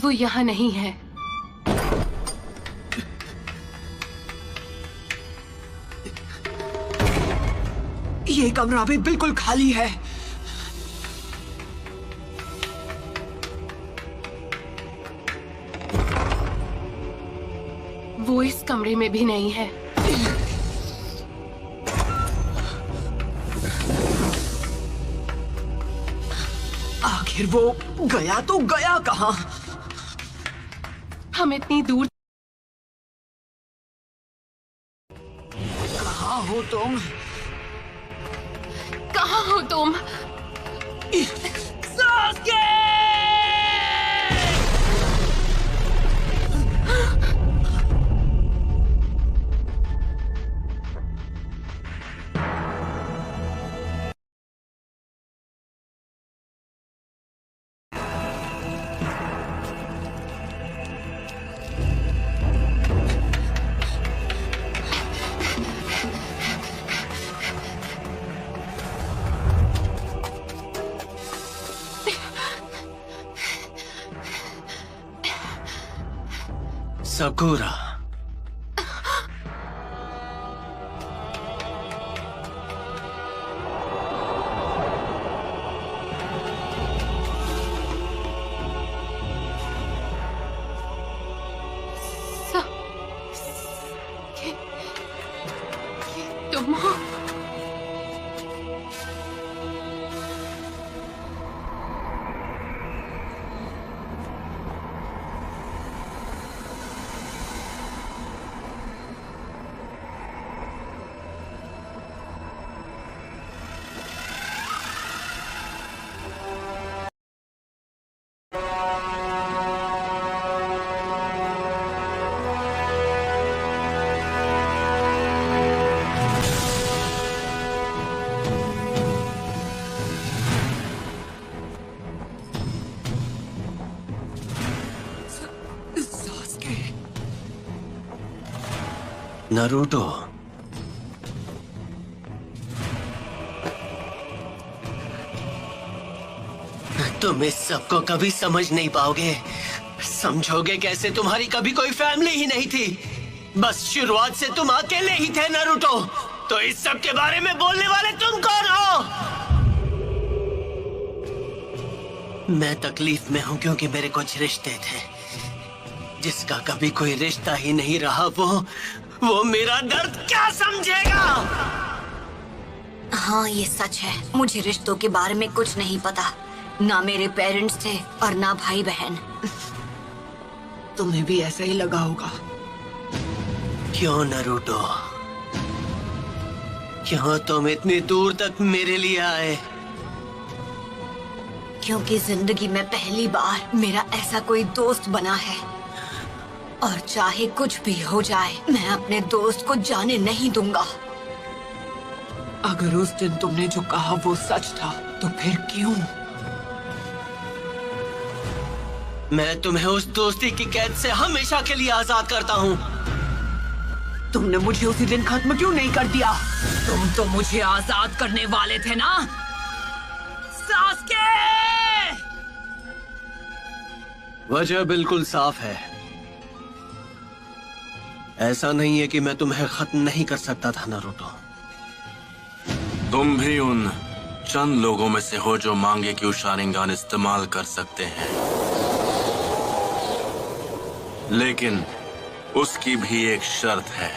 वो यहाँ नहीं है। ये कमरा भी बिल्कुल खाली है। वो इस कमरे में भी नहीं है। आखिर वो गया तो गया कहाँ? हम इतनी दूर। कहाँ हो तुम? कहाँ हो तुम? सास्के! साकुरा, तुम हो? सास्के! नारुतो, तुम इस सब को कभी समझ नहीं पाओगे। समझोगे कैसे? तुम्हारी कभी कोई फैमिली ही नहीं थी। बस शुरुआत से तुम अकेले ही थे नारुतो। तो इस सब के बारे में बोलने वाले तुम कौन हो? मैं तकलीफ में हूं क्योंकि मेरे कुछ रिश्ते थे। जिसका कभी कोई रिश्ता ही नहीं रहा, वो मेरा दर्द क्या समझेगा? हाँ, ये सच है। मुझे रिश्तों के बारे में कुछ नहीं पता। ना मेरे पेरेंट्स थे और ना भाई बहन। तुम्हें भी ऐसा ही लगा होगा। क्यों नारुतो? क्यों तुम इतनी दूर तक मेरे लिए आए? क्योंकि जिंदगी में पहली बार मेरा ऐसा कोई दोस्त बना है। और चाहे कुछ भी हो जाए, मैं अपने दोस्त को जाने नहीं दूंगा। अगर उस दिन तुमने जो कहा वो सच था, तो फिर क्यों? मैं तुम्हें उस दोस्ती की कैद से हमेशा के लिए आजाद करता हूँ। तुमने मुझे उसी दिन खत्म क्यों नहीं कर दिया? तुम तो मुझे आजाद करने वाले थे ना, सास्के! वजह बिल्कुल साफ है। ऐसा नहीं है कि मैं तुम्हें खत्म नहीं कर सकता था नारुतो। तुम भी उन चंद लोगों में से हो जो मांगे कि शारिंगान इस्तेमाल कर सकते हैं, लेकिन उसकी भी एक शर्त है।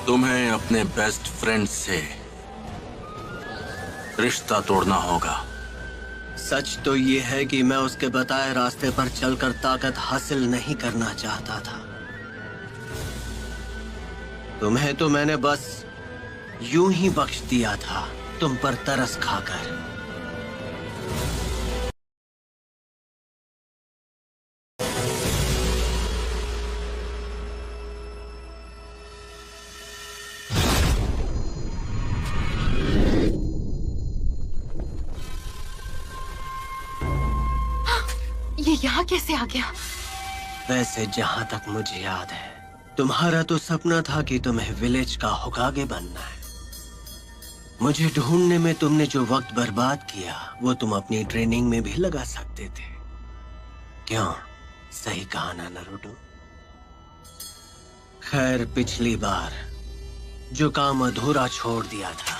तुम्हें अपने बेस्ट फ्रेंड से रिश्ता तोड़ना होगा। सच तो ये है कि मैं उसके बताए रास्ते पर चलकर ताकत हासिल नहीं करना चाहता था। तुम्हें तो मैंने बस यूं ही बख्श दिया था, तुम पर तरस खाकर। ये यहाँ कैसे आ गया? वैसे जहां तक मुझे याद है, तुम्हारा तो सपना था कि तुम्हें विलेज का होकागे बनना है। मुझे ढूंढने में तुमने जो वक्त बर्बाद किया वो तुम अपनी ट्रेनिंग में भी लगा सकते थे। क्यों? सही कहा ना नारुतो? खैर, पिछली बार जो काम अधूरा छोड़ दिया था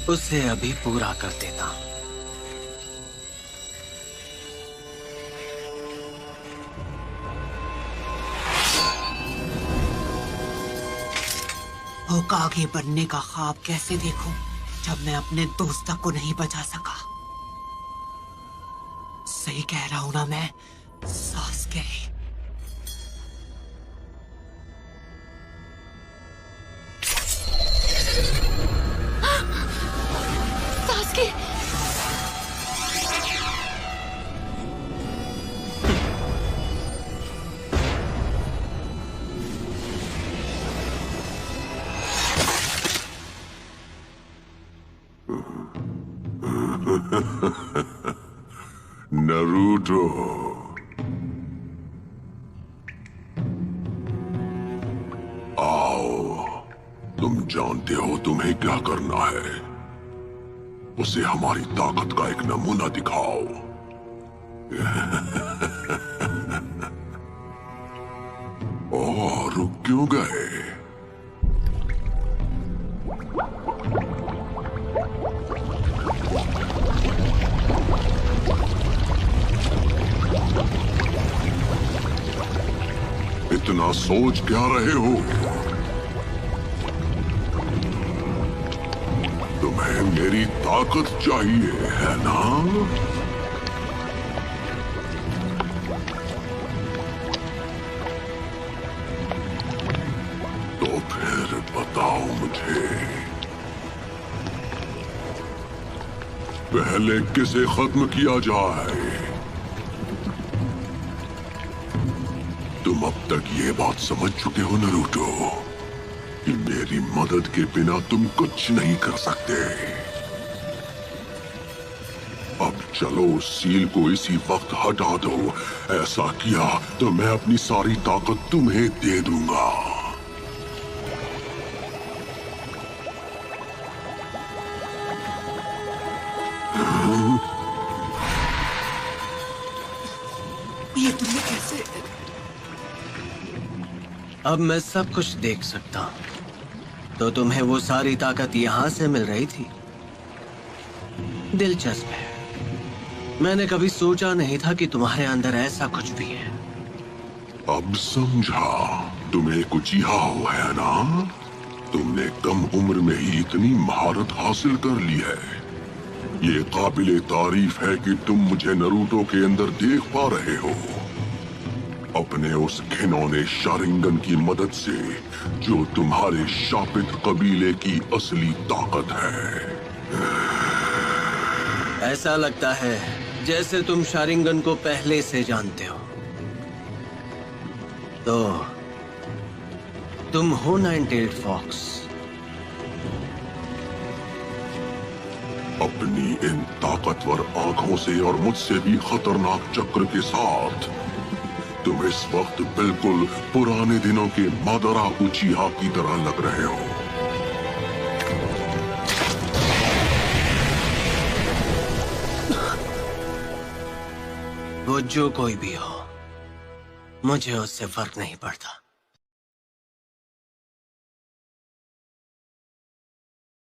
उसे अभी पूरा कर देता हूं। होकागे बनने का ख्वाब कैसे देखूं जब मैं अपने दोस्तों को नहीं बचा सका? सही कह रहा हूं ना मैं, सास्के? सास्के! नरूटो, आओ। तुम जानते हो तुम्हें क्या करना है। उसे हमारी ताकत का एक नमूना दिखाओ। ओह, रुक क्यों गए? इतना सोच क्या रहे हो? तुम्हें मेरी ताकत चाहिए है ना? तो फिर बताओ मुझे, पहले किसे खत्म किया जाए? तुम अब तक ये बात समझ चुके हो नरूटो कि मेरी मदद के बिना तुम कुछ नहीं कर सकते। अब चलो उस सील को इसी वक्त हटा दो। ऐसा किया तो मैं अपनी सारी ताकत तुम्हें दे दूंगा। ये तुमने कैसे? अब मैं सब कुछ देख सकता हूं। तो तुम्हें वो सारी ताकत यहां से मिल रही थी? दिलचस्प है। मैंने कभी सोचा नहीं था कि तुम्हारे अंदर ऐसा कुछ भी है। अब समझा। तुम्हें कुछ यहाँ है ना? तुमने कम उम्र में ही इतनी महारत हासिल कर ली है। ये काबिले तारीफ है कि तुम मुझे नरूटो के अंदर देख पा रहे हो। अपने उस घिनौने शारिंगन की मदद से जो तुम्हारे शापित कबीले की असली ताकत है। ऐसा लगता है जैसे तुम शारिंगन को पहले से जानते हो। तो तुम हो नाइन-टेल्ड फॉक्स। अपनी इन ताकतवर आंखों से और मुझसे भी खतरनाक चक्र के साथ तुम इस वक्त बिल्कुल पुराने दिनों के मादरा उचिहा की तरह लग रहे हो। वो जो कोई भी हो, मुझे उससे फर्क नहीं पड़ता।